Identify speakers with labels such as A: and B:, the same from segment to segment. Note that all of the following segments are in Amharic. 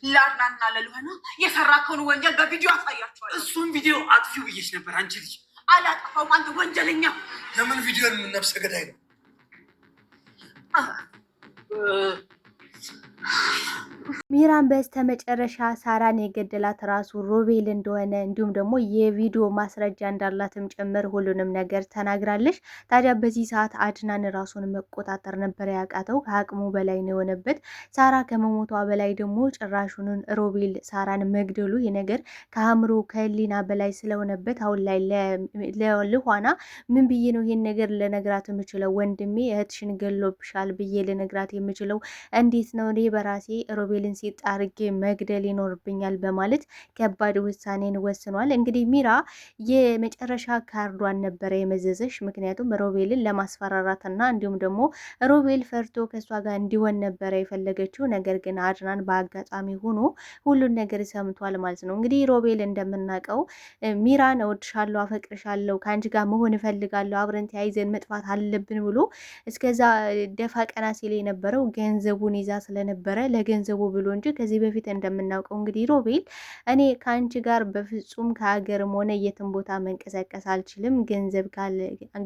A: ለአድናንና ለልሆና የሰራከውን ወንጀል በቪዲዮ አሳያቸዋለሁ።
B: እሱን ቪዲዮ አጥፊው ብዬሽ ነበር። አንቺ ልጅ
A: አላጠፋውም። አንተ ወንጀለኛ።
B: ለምን ቪዲዮ የምነፍሰ ገዳይ ነው?
C: ሚራን በስተመጨረሻ ሳራን የገደላት ራሱ ሮቤል እንደሆነ እንዲሁም ደግሞ የቪዲዮ ማስረጃ እንዳላትም ጭምር ሁሉንም ነገር ተናግራለች። ታዲያ በዚህ ሰዓት አድናን ራሱን መቆጣጠር ነበር ያቃተው፣ ከአቅሙ በላይ ነው የሆነበት። ሳራ ከመሞቷ በላይ ደግሞ ጭራሹንን ሮቤል ሳራን መግደሉ ይህ ነገር ከአእምሮ ከህሊና በላይ ስለሆነበት አሁን ላይ ለልኋና ምን ብዬ ነው ይሄን ነገር ልነግራት የምችለው? ወንድሜ እህትሽን ገሎብሻል ብዬ ልነግራት የምችለው እንዴት ነው? እኔ በራሴ ሮቤልን ሲጣርጌ መግደል ይኖርብኛል በማለት ከባድ ውሳኔን ወስኗል። እንግዲህ ሚራ የመጨረሻ ካርዷን ነበረ የመዘዘሽ። ምክንያቱም ሮቤልን ለማስፈራራትና እንዲሁም ደግሞ ሮቤል ፈርቶ ከእሷ ጋር እንዲሆን ነበረ የፈለገችው። ነገር ግን አድናን በአጋጣሚ ሆኖ ሁሉን ነገር ሰምቷል ማለት ነው። እንግዲህ ሮቤል እንደምናውቀው ሚራን እወድሻለሁ፣ አፈቅርሻለሁ፣ ከአንቺ ጋር መሆን እፈልጋለሁ፣ አብረን ተያይዘን መጥፋት አለብን ብሎ እስከዛ ደፋ ቀና ሲል የነበረው ገንዘቡን ይዛ ስለነበረ ለገንዘቡ ብሎ እንጂ ከዚህ በፊት እንደምናውቀው እንግዲህ ሮቤል እኔ ከአንቺ ጋር በፍጹም ከሀገርም ሆነ የትም ቦታ መንቀሳቀስ አልችልም፣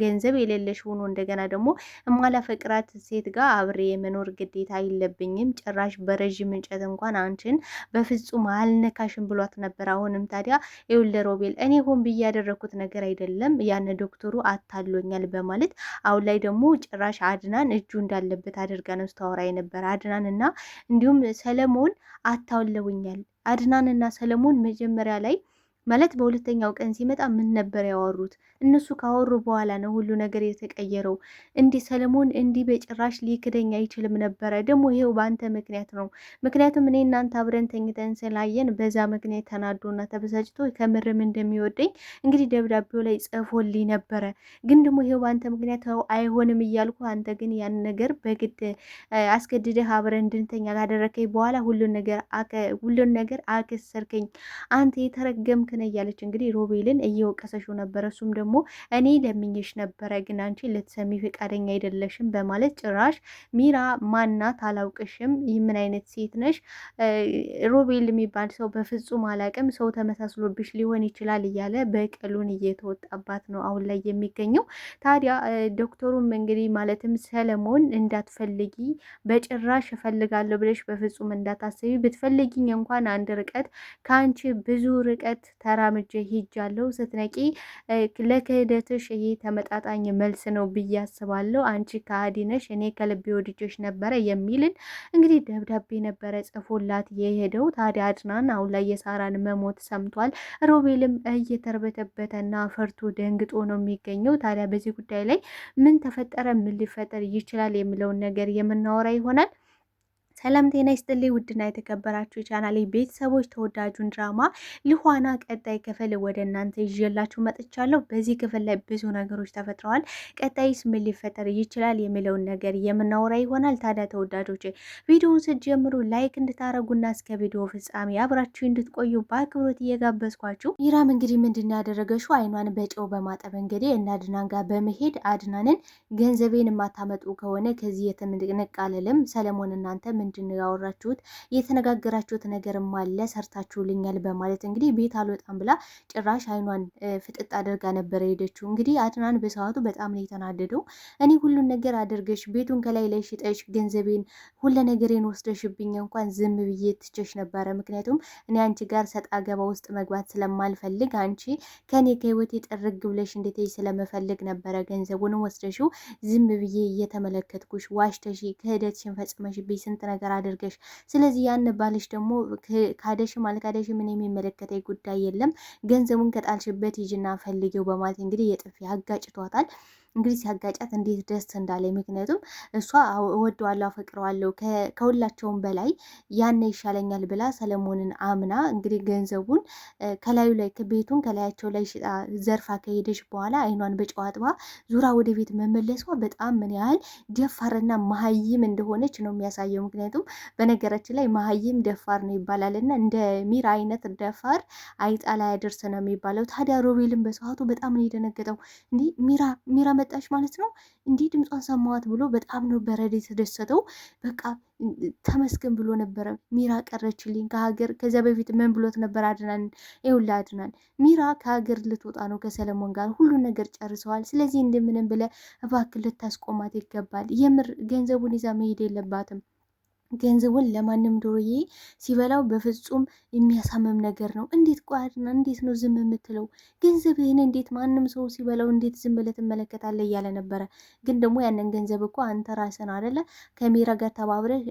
C: ገንዘብ የሌለሽ ሆኖ እንደገና ደግሞ እማላፈቅራት ሴት ጋር አብሬ የመኖር ግዴታ የለብኝም፣ ጭራሽ በረዥም እንጨት እንኳን አንቺን በፍጹም አልነካሽም ብሏት ነበር። አሁንም ታዲያ ይኸውልህ ሮቤል እኔ ሆን ብዬ ያደረኩት ነገር አይደለም፣ ያን ዶክተሩ አታሎኛል በማለት አሁን ላይ ደግሞ ጭራሽ አድናን እጁ እንዳለበት አድርጋ ነው ስታወራ የነበረ። አድናን እና እንዲሁም ሰለሞን አታውለውኛል። አድናን እና ሰለሞን መጀመሪያ ላይ ማለት በሁለተኛው ቀን ሲመጣ ምን ነበር ያወሩት? እነሱ ካወሩ በኋላ ነው ሁሉ ነገር የተቀየረው። እንዲህ ሰለሞን እንዲህ በጭራሽ ሊክደኝ አይችልም ነበረ። ደግሞ ይሄው በአንተ ምክንያት ነው። ምክንያቱም እኔ እናንተ አብረን ተኝተን ስላየን በዛ ምክንያት ተናዶና ተበሳጭቶ ከምርም እንደሚወደኝ እንግዲህ ደብዳቤው ላይ ጽፎልኝ ነበረ። ግን ደግሞ ይሄው በአንተ ምክንያት አይሆንም እያልኩ አንተ ግን ያን ነገር በግድ አስገድደህ አብረን እንድንተኛ ካደረከኝ በኋላ ሁሉን ነገር አከሰርከኝ። አንተ የተረገምክ ነው እያለች እንግዲህ ሮቤልን እየወቀሰሽው ነበረ። እሱም ደግሞ እኔ ለምኝሽ ነበረ ግን አንቺ ልትሰሚ ፈቃደኛ አይደለሽም በማለት ጭራሽ ሚራ ማናት አላውቅሽም፣ ምን አይነት ሴት ነሽ? ሮቤል የሚባል ሰው በፍጹም አላቅም፣ ሰው ተመሳስሎብሽ ሊሆን ይችላል እያለ በቀሉን እየተወጣባት ነው አሁን ላይ የሚገኘው። ታዲያ ዶክተሩም እንግዲህ ማለትም ሰለሞን እንዳትፈልጊ በጭራሽ እፈልጋለሁ ብለሽ በፍጹም እንዳታስቢ፣ ብትፈልጊኝ እንኳን አንድ ርቀት ከአንቺ ብዙ ርቀት ተራምጄ ሂጃለሁ። ስትነቂ ለክህደትሽ ይሄ ተመጣጣኝ መልስ ነው ብዬ አስባለሁ። አንቺ ከሃዲ ነሽ፣ እኔ ከልቤ ወድጄሽ ነበረ የሚልን እንግዲህ ደብዳቤ ነበረ ጽፎላት የሄደው። ታዲያ አድናን አሁን ላይ የሳራን መሞት ሰምቷል። ሮቤልም እየተርበተበተና ፈርቶ ደንግጦ ነው የሚገኘው። ታዲያ በዚህ ጉዳይ ላይ ምን ተፈጠረ፣ ምን ሊፈጠር ይችላል የሚለውን ነገር የምናወራ ይሆናል። ሰላም ጤና ይስጥልኝ ውድና የተከበራችሁ የቻናሌ ቤተሰቦች፣ ተወዳጁን ድራማ ልኋና ቀጣይ ክፍል ወደ እናንተ ይዤላችሁ መጥቻለሁ። በዚህ ክፍል ላይ ብዙ ነገሮች ተፈጥረዋል። ቀጣይስ ምን ሊፈጠር ይችላል የሚለውን ነገር የምናወራ ይሆናል። ታዲያ ተወዳጆች ቪዲዮውን ስትጀምሩ ላይክ እንድታረጉና እስከ ቪዲዮ ፍጻሜ አብራችሁ እንድትቆዩ በአክብሮት እየጋበዝኳችሁ። ሚራም እንግዲህ ምንድን ያደረገችው አይኗን በጨው በማጠብ እንግዲህ እና አድናን ጋር በመሄድ አድናንን ገንዘቤን የማታመጡ ከሆነ ከዚህ የትምንቅ አልልም፣ ሰለሞን እናንተ ምንድን ነው ያወራችሁት? የተነጋገራችሁት ነገርም አለ ሰርታችሁልኛል በማለት እንግዲህ ቤት አልወጣም ብላ ጭራሽ አይኗን ፍጥጥ አድርጋ ነበረ ሄደችው። እንግዲህ አድናን በሰዓቱ በጣም ነው የተናደደው። እኔ ሁሉን ነገር አድርገሽ ቤቱን ከላይ ላይ ሽጠሽ ገንዘቤን ሁሉ ነገሬን ወስደሽብኝ እንኳን ዝም ብዬ ትቸሽ ነበረ። ምክንያቱም እኔ አንቺ ጋር ሰጣ ገባ ውስጥ መግባት ስለማልፈልግ አንቺ ከኔ ከህይወቴ ጥርግ ብለሽ እንድትይ ስለመፈልግ ነበረ ገንዘቡንም ወስደሽው ዝም ብዬ እየተመለከትኩሽ ዋሽተሽ ክህደትሽን ፈጽመሽብኝ ስንት ነገር አድርገሽ፣ ስለዚህ ያን ባልሽ ደግሞ ካደሽም አልካደሽም ምን የሚመለከተኝ ጉዳይ የለም፣ ገንዘቡን ከጣልሽበት ሂጂና ፈልጊው በማለት እንግዲህ የጥፊ አጋጭቷታል። እንግዲህ ሲያጋጫት እንዴት ደስ እንዳለ። ምክንያቱም እሷ እወደዋለሁ አፈቅረዋለሁ ከሁላቸውም በላይ ያነ ይሻለኛል ብላ ሰለሞንን አምና እንግዲህ ገንዘቡን ከላዩ ላይ ቤቱን ከላያቸው ላይ ሽጣ ዘርፋ ከሄደች በኋላ አይኗን በጨው አጥባ ዙራ ወደ ቤት መመለሷ በጣም ምን ያህል ደፋርና መሀይም እንደሆነች ነው የሚያሳየው። ምክንያቱም በነገራችን ላይ መሀይም ደፋር ነው ይባላልና እንደ ሚራ አይነት ደፋር አይጣ ላይ ያደርስ ነው የሚባለው። ታዲያ ሮቤልን በሰዓቱ በጣም ነው የደነገጠው። እንዲህ ሚራ መጣች ማለት ነው። እንዲህ ድምጿን ሰማዋት ብሎ በጣም ነው በረድ የተደሰተው። በቃ ተመስገን ብሎ ነበረ። ሚራ ቀረችልኝ ከሀገር። ከዚያ በፊት ምን ብሎት ነበር አድናን? ይኸውልህ አድናን፣ ሚራ ከሀገር ልትወጣ ነው ከሰለሞን ጋር፣ ሁሉን ነገር ጨርሰዋል። ስለዚህ እንደምንም ብለህ እባክህ ልታስቆማት ይገባል። የምር ገንዘቡን ይዛ መሄድ የለባትም። ገንዘቡን ለማንም ዶሮዬ ሲበላው በፍጹም የሚያሳምም ነገር ነው። እንዴት ቋድና እንዴት ነው ዝም የምትለው? ገንዘብህን እንዴት ማንም ሰው ሲበላው እንዴት ዝም ብለህ ትመለከታለህ? እያለ ነበረ። ግን ደግሞ ያንን ገንዘብ እኮ አንተ ራስን አደለ ከሚራ ጋር ተባብረህ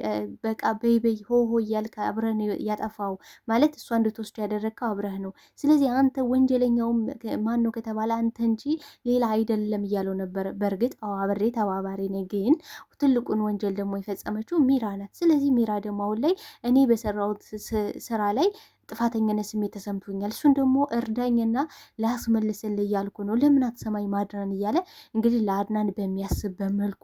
C: በቃ በይበይ ሆሆ እያልክ አብረህ ያጠፋው ማለት እሷ እንድትወስድ ያደረግከው አብረህ ነው። ስለዚህ አንተ ወንጀለኛውም ማን ነው ከተባለ አንተ እንጂ ሌላ አይደለም እያለው ነበረ። በእርግጥ አብሬ ተባባሪ ነኝ፣ ግን ትልቁን ወንጀል ደግሞ የፈጸመችው ሚራ ናት። ስለዚህ ሚራ ደግሞ አሁን ላይ እኔ በሰራሁት ስራ ላይ ጥፋተኝነት ስሜት ተሰምቶኛል፣ እሱን ደግሞ እርዳኝና ላስመልስልህ እያልኩ ነው፣ ለምን አትሰማኝ ማድናን እያለ እንግዲህ ለአድናን በሚያስብ በመልኩ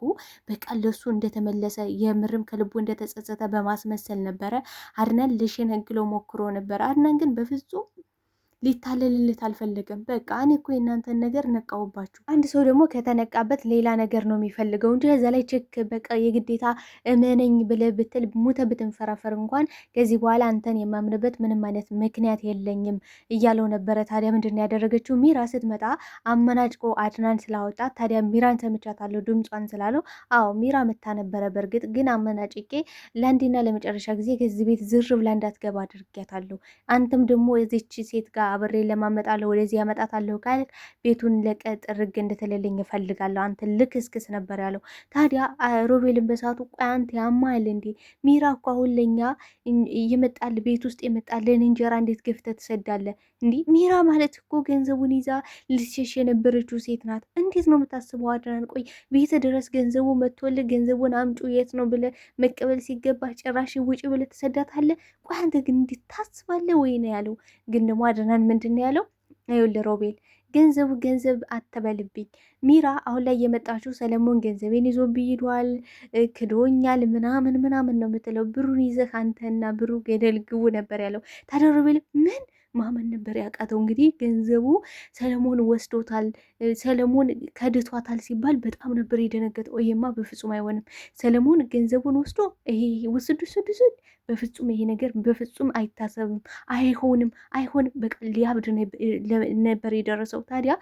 C: በቃ ለሱ እንደተመለሰ የምርም ከልቡ እንደተጸጸተ በማስመሰል ነበረ አድናን ልሸነግለው ሞክሮ ነበረ። አድናን ግን በፍጹም ሊታለልለት አልፈለገም። በቃ እኔ እኮ የእናንተን ነገር ነቃውባችሁ። አንድ ሰው ደግሞ ከተነቃበት ሌላ ነገር ነው የሚፈልገው እንጂ እዛ ላይ ችክ በቃ የግዴታ እመነኝ ብለህ ብትል ሙተ ብትንፈራፈር እንኳን ከዚህ በኋላ አንተን የማምንበት ምንም አይነት ምክንያት የለኝም እያለው ነበረ። ታዲያ ምንድን ነው ያደረገችው? ሚራ ስትመጣ አመናጭቆ አድናን ስላወጣት፣ ታዲያ ሚራን ሰምቻታለሁ ድምጿን ስላለው፣ አዎ ሚራ መታ ነበረ። በእርግጥ ግን አመናጭቄ ለአንዴና ለመጨረሻ ጊዜ ከዚህ ቤት ዝር ብላ እንዳትገባ አድርጊያታለሁ። አንተም ደግሞ የዚች ሴት ጋር አብሬ ለማመጣለሁ ወደዚህ ያመጣታለሁ ካል ቤቱን ለቀጥ ርግ እንድትልልኝ እፈልጋለሁ። አንተ ልክስክስ ነበር ያለው። ታዲያ ሮቤልን በሰዓቱ ቆይ አንተ ያማል እንዴ? ሚራ እኮ አሁን ለኛ ይመጣል ቤት ውስጥ የመጣልን እንጀራ እንዴት ገፍተህ ትሰዳለህ? እንዲህ ሚራ ማለት እኮ ገንዘቡን ይዛ ልትሸሽ የነበረችው ሴት ናት። እንዴት ነው የምታስበው? አድናን ቆይ ቤት ድረስ ገንዘቡ መጥቶልህ ገንዘቡን አምጩ የት ነው ብለህ መቀበል ሲገባ ጭራሽ ውጭ ብለህ ትሰዳታለህ? ቆይ አንተ ግን እንዴት ታስባለህ ወይ ነው ያለው። ግን ደግሞ አድናን ምንድን ነው ያለው? ይኸውልህ ሮቤል ገንዘቡ ገንዘብ አትበልብኝ። ሚራ አሁን ላይ የመጣችው ሰለሞን ገንዘቤን ይዞብኝ ሄዷል፣ ክዶኛል፣ ምናምን ምናምን ነው የምትለው። ብሩን ይዘህ አንተና ብሩ ገደል ግቡ ነበር ያለው። ታዲያ ሮቤል ምን ማመን ነበር ያቃተው። እንግዲህ ገንዘቡ ሰለሞን ወስዶታል፣ ሰለሞን ከድቷታል ሲባል በጣም ነበር የደነገጠው። ይሄማ በፍጹም አይሆንም፣ ሰለሞን ገንዘቡን ወስዶ ይሄ ውስድ በፍጹም ይሄ ነገር በፍጹም አይታሰብም፣ አይሆንም። በቃ ሊያብድ ነበር የደረሰው። ታዲያ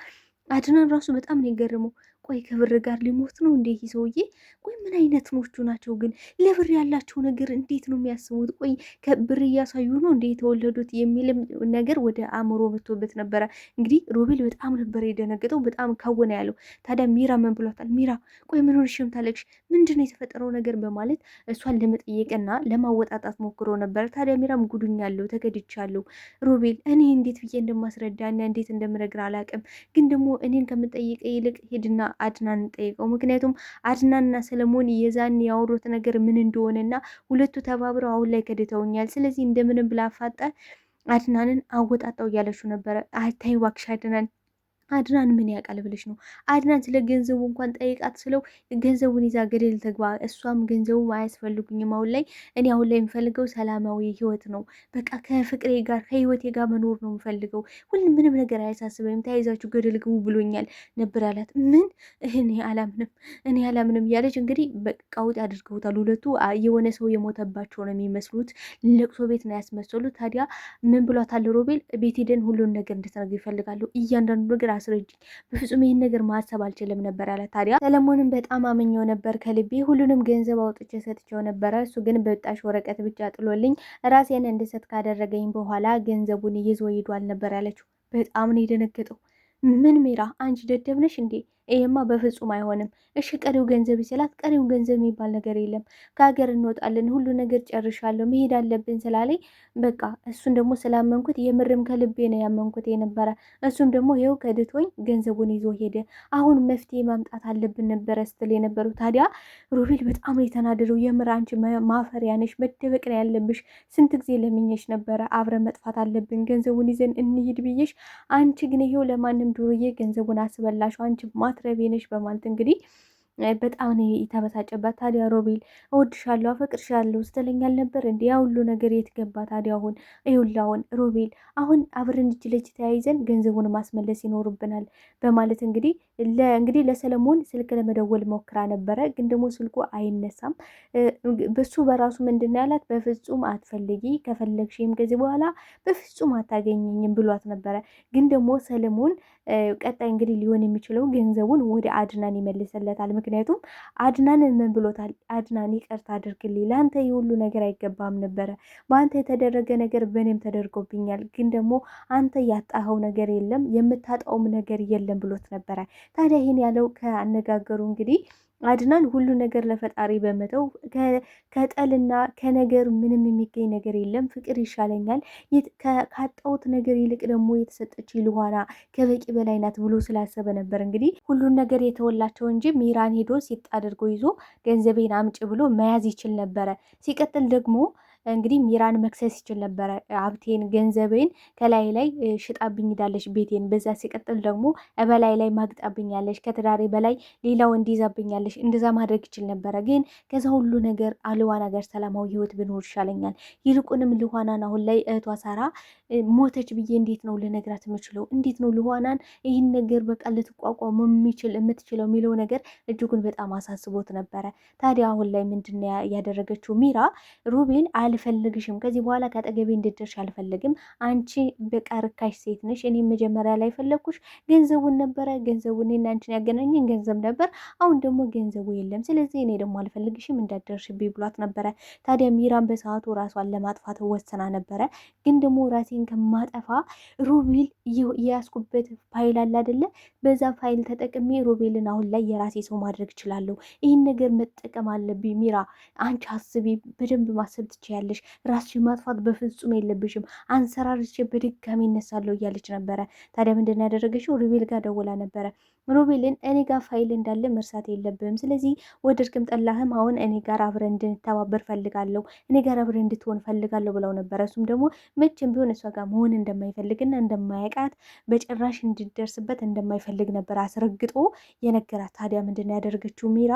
C: አድናን ራሱ በጣም ነው የገረመው። ቆይ ከብር ጋር ሊሞት ነው እንዴ ይህ ሰውዬ? ቆይ ምን አይነት ኖቹ ናቸው ግን? ለብር ያላቸው ነገር እንዴት ነው የሚያስቡት? ቆይ ከብር እያሳዩ ነው እንዴ የተወለዱት የሚልም ነገር ወደ አእምሮ መጥቶበት ነበረ። እንግዲህ ሮቤል በጣም ነበር የደነገጠው፣ በጣም ከወነ ያለው። ታዲያ ሚራ ምን ብሏታል? ሚራ ቆይ ምን ሆነሽ ታለቅሽ? ምንድን ነው የተፈጠረው ነገር በማለት እሷን ለመጠየቅና ለማወጣጣት ሞክሮ ነበር። ታዲያ ሚራም ጉዱኛለሁ፣ ተገድቻለሁ ሮቤል፣ እኔ እንዴት ብዬ እንደማስረዳና እንዴት እንደምነግር አላውቅም፣ ግን ደግሞ እኔን ከምጠይቀ ይልቅ ሄድና አድናን ጠይቀው። ምክንያቱም አድናንና ሰለሞን የዛን ያወሩት ነገር ምን እንደሆነና ሁለቱ ተባብረው አሁን ላይ ከድተውኛል። ስለዚህ እንደምንም ብላ አፋጣ አድናንን አወጣጣው እያለችው ነበረ። አታይ እባክሽ አድናን ምን ያውቃል ብለሽ ነው? አድናን ስለ ገንዘቡ እንኳን ጠይቃት ስለው ገንዘቡን ይዛ ገደል ተግባ። እሷም ገንዘቡ አያስፈልጉኝም፣ አሁን ላይ የምፈልገው ሰላማዊ ህይወት ነው። በቃ ከፍቅሬ ጋር ከህይወቴ ጋር መኖር ነው የምፈልገው። ምንም ነገር አያሳስበኝም፣ ተያይዛችሁ ገደል ግቡ ብሎኛል ነበር ያላት። ምን እኔ አላምንም እያለች እንግዲህ በቃ ውጥ አድርገውታል። ሁለቱ የሆነ ሰው የሞተባቸው ነው የሚመስሉት። ለቅሶ ቤት ነው ያስመሰሉት። ታዲያ ምን ብሏታል ሮቤል? ቤት ሄደን ሁሉን ነገር እንድትነግሪኝ ይፈልጋሉ፣ እያንዳንዱ ነገር አስረጅኝ። በፍጹም ይህን ነገር ማሰብ አልችልም ነበር ያለ። ታዲያ ሰለሞንን በጣም አመኘው ነበር ከልቤ፣ ሁሉንም ገንዘብ አውጥቼ ሰጥቼው ነበረ። እሱ ግን በጣሽ ወረቀት ብቻ ጥሎልኝ ራሴን እንድሰጥ ካደረገኝ በኋላ ገንዘቡን ይዞ ሄዷል ነበር ያለችው። በጣም ነው የደነገጠው። ምን ሚራ አንቺ ደደብ ነሽ እንዴ? ይሄማ በፍጹም አይሆንም። እሺ ቀሪው ገንዘብ ይስላት። ቀሪው ገንዘብ የሚባል ነገር የለም። ከሀገር እንወጣለን፣ ሁሉ ነገር ጨርሻለሁ፣ መሄድ አለብን ስላለኝ በቃ እሱን ደግሞ ስላመንኩት የምርም ከልቤ ነው ያመንኩት የነበረ። እሱም ደግሞ ይኸው ከድቶኝ ገንዘቡን ይዞ ሄደ። አሁን መፍትሄ ማምጣት አለብን ነበረ ስትል የነበረው። ታዲያ ሮቤል በጣም ነው የተናደደው። የምር አንቺ ማፈሪያ ነሽ፣ መደበቅ ነው ያለብሽ። ስንት ጊዜ ለምኜሽ ነበረ አብረን መጥፋት አለብን፣ ገንዘቡን ይዘን እንሂድ ብዬሽ፣ አንቺ ግን ይኸው ለማንም ዱርዬ ገንዘቡን አስበላሽው፣ አንቺ ማትረቤ ነሽ በማለት እንግዲህ በጣም ነው የተበሳጨባት። ታዲያ ሮቤል እወድሻለሁ አፈቅርሻለሁ ስትለኛል ነበር እንዲ ያ ሁሉ ነገር የት ገባ ታዲያ? አሁን ይኸውልህ አሁን ሮቤል አሁን አብረን እጅ ለእጅ ተያይዘን ገንዘቡን ማስመለስ ይኖርብናል በማለት እንግዲህ ለሰለሞን ስልክ ለመደወል ሞክራ ነበረ፣ ግን ደግሞ ስልኩ አይነሳም። በሱ በራሱ ምንድን ነው ያላት? በፍጹም አትፈልጊ፣ ከፈለግሽም ከዚህ በኋላ በፍጹም አታገኘኝም ብሏት ነበረ። ግን ደግሞ ሰለሞን ቀጣይ እንግዲህ ሊሆን የሚችለው ገንዘቡን ወደ አድናን ይመልስለታል። ምክንያቱም አድናን ምን ብሎታል? አድናን ይቅርታ አድርግልኝ፣ ለአንተ የሁሉ ነገር አይገባም ነበረ፣ በአንተ የተደረገ ነገር በእኔም ተደርጎብኛል፣ ግን ደግሞ አንተ ያጣኸው ነገር የለም የምታጣውም ነገር የለም ብሎት ነበረ። ታዲያ ይህን ያለው ከአነጋገሩ እንግዲህ አድናን ሁሉ ነገር ለፈጣሪ በመተው ከጠልና ከነገር ምንም የሚገኝ ነገር የለም፣ ፍቅር ይሻለኛል፣ ካጣሁት ነገር ይልቅ ደግሞ የተሰጠች ልኋና ከበቂ በላይ ናት ብሎ ስላሰበ ነበር እንግዲህ ሁሉን ነገር የተወላቸው እንጂ ሚራን ሄዶ ሲጥ አድርጎ ይዞ ገንዘቤን አምጭ ብሎ መያዝ ይችል ነበረ። ሲቀጥል ደግሞ እንግዲህ ሚራን መክሰስ ይችል ነበረ። ሀብቴን ገንዘቤን ከላይ ላይ ሽጣብኝ ሄዳለች ቤቴን። በዛ ሲቀጥል ደግሞ በላይ ላይ ማግጣብኛለች፣ ከትዳሬ በላይ ሌላ ወንድ ይዛብኛለች። እንደዛ ማድረግ ይችል ነበረ። ግን ከዛ ሁሉ ነገር ልዋና ጋር ሰላማዊ ህይወት ብኖር ይሻለኛል። ይልቁንም ልዋናን አሁን ላይ እህቷ ሳራ ሞተች ብዬ እንዴት ነው ልነግራት የምችለው? እንዴት ነው ልዋናን ይህን ነገር በቃ ልትቋቋሙ የምትችለው የሚለው ነገር እጅጉን በጣም አሳስቦት ነበረ። ታዲያ አሁን ላይ ምንድን ያደረገችው ሚራ ሩቤል አልፈልግሽም፣ ከዚህ በኋላ ከአጠገቤ እንድትደርሽ አልፈልግም። አንቺ በቃ ርካሽ ሴት ነሽ። እኔ መጀመሪያ ላይ ፈለግኩሽ ገንዘቡን ነበረ። ገንዘቡን እኔና አንቺን ያገናኘን ገንዘብ ነበር። አሁን ደግሞ ገንዘቡ የለም። ስለዚህ እኔ ደግሞ አልፈልግሽም እንዳትደርሽብኝ ብሏት ነበረ። ታዲያ ሚራን በሰዓቱ ራሷን ለማጥፋት ወሰና ነበረ። ግን ደግሞ ራሴን ከማጠፋ ሮቤል የያዝኩበት ፋይል አለ አይደለ? በዛ ፋይል ተጠቅሜ ሮቤልን አሁን ላይ የራሴ ሰው ማድረግ እችላለሁ። ይህን ነገር መጠቀም አለብኝ። ሚራ አንቺ አስቢ፣ በደንብ ማሰብ ትችያለሽ። ራስሽን ማጥፋት በፍጹም የለብሽም። አንሰራርቼ በድጋሚ እነሳለሁ እያለች ነበረ። ታዲያ ምንድን ያደረገችው? ሮቤል ጋር ደውላ ነበረ። ሮቤልን እኔ ጋር ፋይል እንዳለ መርሳት የለብህም። ስለዚህ ወደድክም ጠላህም አሁን እኔ ጋር አብረን እንድንተባበር ፈልጋለሁ፣ እኔ ጋር አብረን እንድትሆን ፈልጋለሁ ብለው ነበረ። እሱም ደግሞ መቼም ቢሆን እሷ ጋር መሆን እንደማይፈልግና እንደማያውቃት በጭራሽ እንድደርስበት እንደማይፈልግ ነበር አስረግጦ የነገራት። ታዲያ ምንድን ያደረገችው ሚራ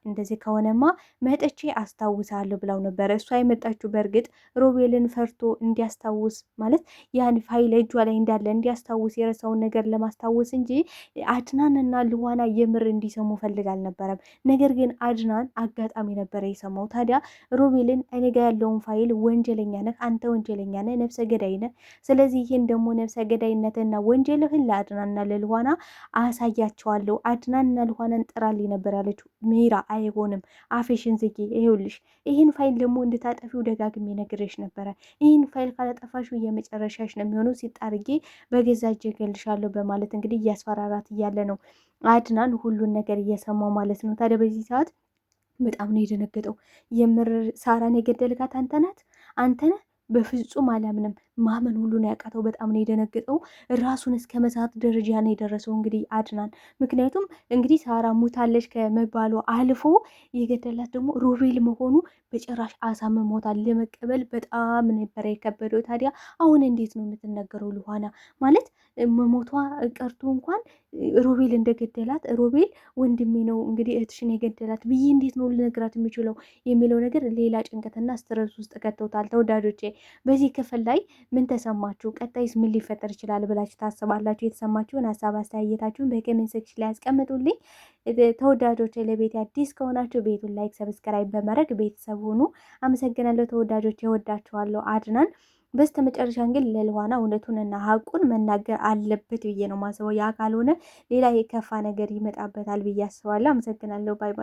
C: እንደዚህ ከሆነማ መጥቼ አስታውሳለሁ ብለው ነበረ። እሷ የመጣችው በእርግጥ ሮቤልን ፈርቶ እንዲያስታውስ ማለት ያን ፋይል እጇ ላይ እንዳለ እንዲያስታውስ የረሳውን ነገር ለማስታወስ እንጂ አድናንና ልዋና የምር እንዲሰሙ ፈልግ አልነበረም። ነገር ግን አድናን አጋጣሚ ነበረ የሰማው። ታዲያ ሮቤልን እኔ ጋ ያለውን ፋይል ወንጀለኛ ነህ፣ አንተ ወንጀለኛ ነህ፣ ነፍሰ ገዳይ ነህ። ስለዚህ ይህን ደግሞ ነፍሰ ገዳይነትና ወንጀልህን ለአድናንና ለልዋና አሳያቸዋለሁ። አድናንና ልዋናን ጥራልኝ ነበር ያለችው ሚራ። አይሆንም፣ አፌሽን ዝጊ። ይኸውልሽ ይህን ፋይል ደግሞ እንድታጠፊው ደጋግሜ ነግሬሽ ነበረ። ይህን ፋይል ካላጠፋሽው የመጨረሻሽ ነው የሚሆነው፣ ሲጣርጌ በገዛ እጄ እገልሻለሁ በማለት እንግዲህ እያስፈራራት እያለ ነው አድናን ሁሉን ነገር እየሰማው ማለት ነው። ታዲያ በዚህ ሰዓት በጣም ነው የደነገጠው። የምር ሳራን የገደልካት አንተ ናት? አንተ ነህ? በፍጹም አላምንም። ማመን ሁሉ ነው ያቃተው። በጣም ነው የደነገጠው። ራሱን እስከ መሳት ደረጃ ነው የደረሰው እንግዲህ አድናን። ምክንያቱም እንግዲህ ሳራ ሙታለች ከመባሉ አልፎ የገደላት ደግሞ ሮቤል መሆኑ በጭራሽ አሳምሞታል። ለመቀበል በጣም ነበረ የከበደው። ታዲያ አሁን እንዴት ነው የምትነገረው? ልኋና ማለት መሞቷ ቀርቶ እንኳን ሮቤል እንደገደላት ሮቤል ወንድሜ ነው እንግዲህ እህትሽን የገደላት ብዬ እንዴት ነው ልነግራት የሚችለው የሚለው ነገር ሌላ ጭንቀትና ስትረስ ውስጥ ከተውታል። ተወዳጆቼ በዚህ ክፍል ላይ ምን ተሰማችሁ? ቀጣይስ ምን ሊፈጠር ይችላል ብላችሁ ታስባላችሁ? የተሰማችሁን ሀሳብ አስተያየታችሁን በኮሜንት ሴክሽን ላይ ያስቀምጡልኝ። ተወዳጆች ለቤት አዲስ ከሆናችሁ ቤቱን ላይክ፣ ሰብስክራይብ በማድረግ ቤተሰብ ሁኑ። አመሰግናለሁ ተወዳጆች፣ የወዳችኋለሁ። አድናን በስተ መጨረሻ ግን ለልዋና እውነቱንና ሀቁን መናገር አለበት ብዬ ነው ማስበው። ያ ካልሆነ ሌላ የከፋ ነገር ይመጣበታል ብዬ አስባለሁ። አመሰግናለሁ። ባይ ባይ።